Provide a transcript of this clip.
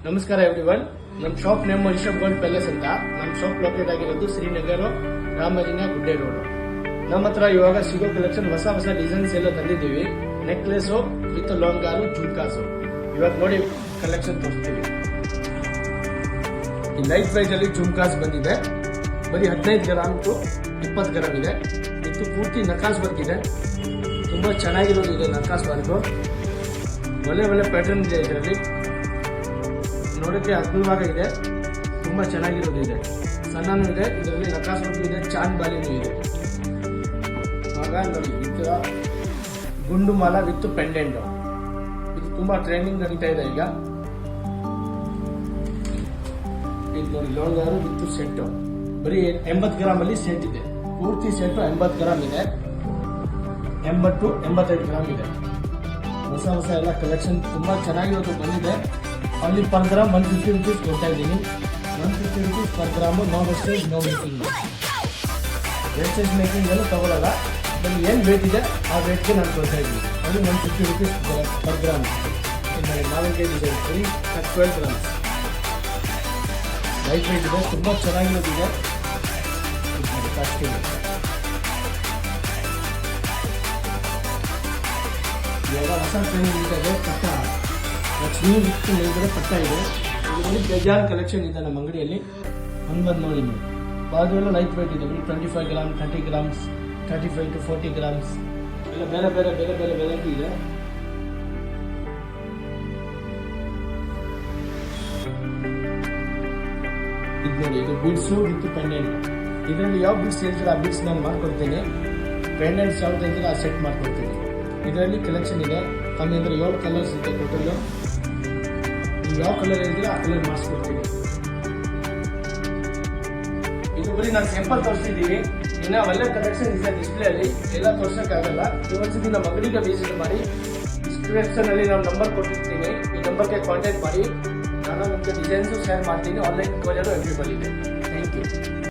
ನಮಸ್ಕಾರ ಎವ್ರಿವನ್. ನಮ್ಮ shop name Rishab Gold Palace ಅಂತ. ನಮ್ಮ ಶಾಪ್ ಲೊಕೇಟ್ ಆಗಿರೋದು ಶ್ರೀನಗರ ರಾಮಜಿನ ಗುಡ್ಡೆ ರೋಡ್. ನಮ್ಮ ಹತ್ರ ಇವಾಗ ಸಿಗೋ ಕಲೆಕ್ಷನ್ ಹೊಸ ಡಿಸೈನ್ಸ್ ಎಲ್ಲ ತಂದಿದ್ದೀವಿ. Necklace with ಲಾಂಗಾರು jhumkas. ಇವಾಗ ನೋಡಿ ಕಲೆಕ್ಷನ್ ತೋರಿಸ್ತೀವಿ. ಈ ಲೈಟ್ ಪ್ರೈಸ್ ಅಲ್ಲಿ ಜುಮ್ಕಾಸ್ ಬಂದಿದೆ. ಬರೀ 15 ಗ್ರಾಮ್ ಟು 20 ಗ್ರಾಮ್ ಇದೆ. ಇದು ಪೂರ್ತಿ ನಕಾಸ್ ವರ್ಕ್ ಇದೆ. ತುಂಬಾ ಚೆನ್ನಾಗಿರೋದು ಇದೆ ನಕಾಸ್ ವರ್ಕ್. ಒಳ್ಳೆ ಪ್ಯಾಟರ್ನ್ ಇದೆ ಇದರಲ್ಲಿ. ನೋಡಕ್ಕೆ ಅದ್ಭುತವಾಗಿ ಇದೆ. ತುಂಬಾ ಚೆನ್ನಾಗಿರೋದು ಇದೆ. ಸಣ್ಣನೂ ಇದೆ, ಇದರಲ್ಲಿ ನಕಾಸ್ ವರ್ಕ್ ಇದೆ, ಚಾಂದ್ ಬಾಲಿನೂ ಇದೆ. ಆಗ ನೋಡಿ ವಿತ್ ಗುಂಡು ಮಾಲ ವಿತ್ ಪೆಂಡೆಂಟ್. ಇದು ತುಂಬಾ ಟ್ರೆಂಡಿಂಗ್ ನಡೀತಾ ಇದೆ ಈಗ. ಇದು ನೋಡಿ ಲೋಂಗಾರು ವಿತ್ ಸೆಟ್. ಬರೀ 80 ಗ್ರಾಮ್ ಅಲ್ಲಿ ಸೆಟ್ ಇದೆ. ಪೂರ್ತಿ ಸೆಟ್ 80 ಗ್ರಾಮ್ ಇದೆ. 80 to 85 ಗ್ರಾಮ್ ಇದೆ. ಹೊಸ ಎಲ್ಲ ಕಲೆಕ್ಷನ್ ತುಂಬಾ ಚೆನ್ನಾಗಿರೋದು ಬಂದಿದೆ. ಅಲ್ಲಿ ಪರ್ ಗ್ರಾಮ್ 150 ರುಪೀಸ್ ಕೊಡ್ತಾ ಇದ್ದೀನಿ. 150 rupees per gram. No wastage, no making. Wastage making ಎಲ್ಲ ತಗೊಳ್ಳಲ್ಲ. ಬರೀ ಏನು ವೇಟ್ ಇದೆ ಆ ವೇಟ್ಗೆ ನಾನು ಕೊಡ್ತಾ ಇದ್ದೀನಿ. ಅಲ್ಲಿ 150 ರುಪೀಸ್ ಪರ್ ಗ್ರಾಮ್. ಮಾವಿನಕಾಯಿ ಡಿಸೈನ್ ಬರೀ 12 ಗ್ರಾಮ್ಸ್. ಲೈಟ್ ವೇಟ್ ಇದೆ, ತುಂಬ ಚೆನ್ನಾಗಿರೋದಿದೆ. ಇವಾಗ ಹೊಸ ಟ್ರೆಂಡ್ ಇದೆ ಪಟ್ಟ. ಲಕ್ಷ್ಮೀ ವಿತ್ ಮೇಲ್ಗಡೆ ಪಟ್ಟ ಇದೆ. ಇದರಲ್ಲಿ ಬೇಜಾನ್ ಕಲೆಕ್ಷನ್ ಇದೆ ನಮ್ಮ ಅಂಗಡಿಯಲ್ಲಿ. ಬಂದು ನೋಡಿ ನೀವು. ಬಾಜು ಲೈಟ್ ವೇಟ್ ಇದೆ. 25 ಗ್ರಾಮ್, 30 ಗ್ರಾಮ್ಸ್, 35 to 40 ಗ್ರಾಮ್ಸ್ ಎಲ್ಲ ಬೇರೆ ವೆರೈಟಿ ಇದೆ. ಇದು ನೋಡಿ, ಇದು ಬೀಡ್ಸು ವಿತ್ ಪೆಂಡೆಂಟ್. ಇದರಲ್ಲಿ ಯಾವ ಬೀಡ್ಸ್ ಹೇಳ್ತೀರ ಆ ಬೀಡ್ಸ್ ನಾನು ಮಾಡ್ಕೊಡ್ತೀನಿ. ಪೆಂಡೆಂಟ್ಸ್ ಯಾವ್ದು ಹೇಳ್ತೀರ ಆ ಸೆಟ್ ಮಾಡ್ಕೊಡ್ತೀನಿ. ಇದರಲ್ಲಿ ಕಲೆಕ್ಷನ್ ಇದೆ. ಕಮ್ಮಿ ಅಂದರೆ 7 ಕಲರ್ಸ್ ಇದೆ ಟೋಟಲ್. ನೀವು ಯಾವ ಕಲರ್ ಹೇಳ್ತೀರ ಆ ಕಲರ್ ಮಾಡಿಸ್ಕೊಡ್ತೀನಿ. ಇದು ಬರೀ ನಾನು ಸ್ಯಾಂಪಲ್ ತೋರಿಸ್ತಿದ್ದೀವಿ. ಇನ್ನು ಒಳ್ಳೆ ಕಲೆಕ್ಷನ್ ಇದೆ ಡಿಸ್ಪ್ಲೇ ಅಲ್ಲಿ. ಎಲ್ಲ ತೋರ್ಸೋಕ್ಕಾಗಲ್ಲ. ಇವತ್ತಿನ ನಮ್ಮ ಅಂಗಡಿಗೆ ವಿಸಿಟ್ ಮಾಡಿ. ಡಿಸ್ಕ್ರಿಪ್ಷನ್ ಅಲ್ಲಿ ನಾನು ನಂಬರ್ ಕೊಟ್ಟಿರ್ತೀನಿ. ಈ ನಂಬರ್ಗೆ ಕಾಂಟ್ಯಾಕ್ಟ್ ಮಾಡಿ. ನಾನು ನಿಮಗೆ ಡಿಸೈನ್ಸು ಶೇರ್ ಮಾಡ್ತೀನಿ. ಆನ್ಲೈನ್ ಕೊರಿಯರು ಅವೈಲೇಬಲ್ ಇದೆ. Thank you.